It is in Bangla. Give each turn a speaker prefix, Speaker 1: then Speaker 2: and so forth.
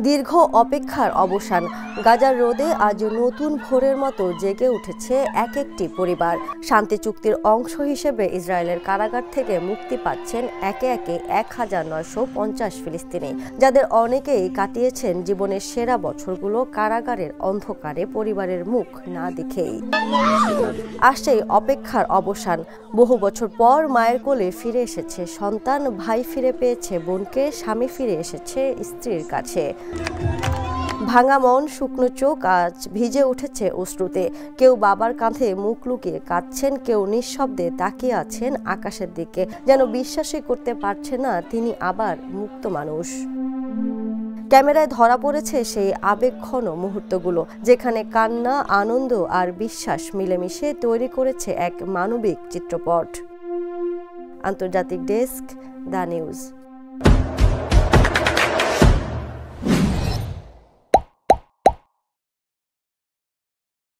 Speaker 1: দীর্ঘ অপেক্ষার অবসান। গাজার রোদে আজ নতুন ভোরের মতো জেগে উঠেছে এক একটি পরিবার। শান্তি চুক্তির অংশ হিসেবে ইসরায়েলের কারাগার থেকে মুক্তি পাচ্ছেন একে একে ১,৯৫০ ফিলিস্তিনি, যাদের অনেকেই কাটিয়েছেন জীবনের সেরা বছরগুলো কারাগারের অন্ধকারে পরিবারের মুখ না দেখেই। আসছেই অপেক্ষার অবসান। বহু বছর পর মায়ের কোলে ফিরে এসেছে সন্তান, ভাই ফিরে পেয়েছে বোনকে, স্বামী ফিরে এসেছে স্ত্রীর কাছে। ভাঙা মন, শুকনো চোখ আজ ভিজে উঠেছে অশ্রুতে। কেউ বাবার কাঁধে মুখ লুকিয়ে কাঁদছেন, কেউ নিঃশব্দে তাকিয়ে আছেন আকাশের দিকে, যেন বিশ্বাসই করতে পারছে না তিনি আবার মুক্ত মানুষ। ক্যামেরায় ধরা পড়েছে সেই আবেগঘন মুহূর্তগুলো, যেখানে কান্না, আনন্দ আর বিশ্বাস মিলেমিশে তৈরি করেছে এক মানবিক চিত্রপট। আন্তর্জাতিক ডেস্ক, দ্য নিউজ।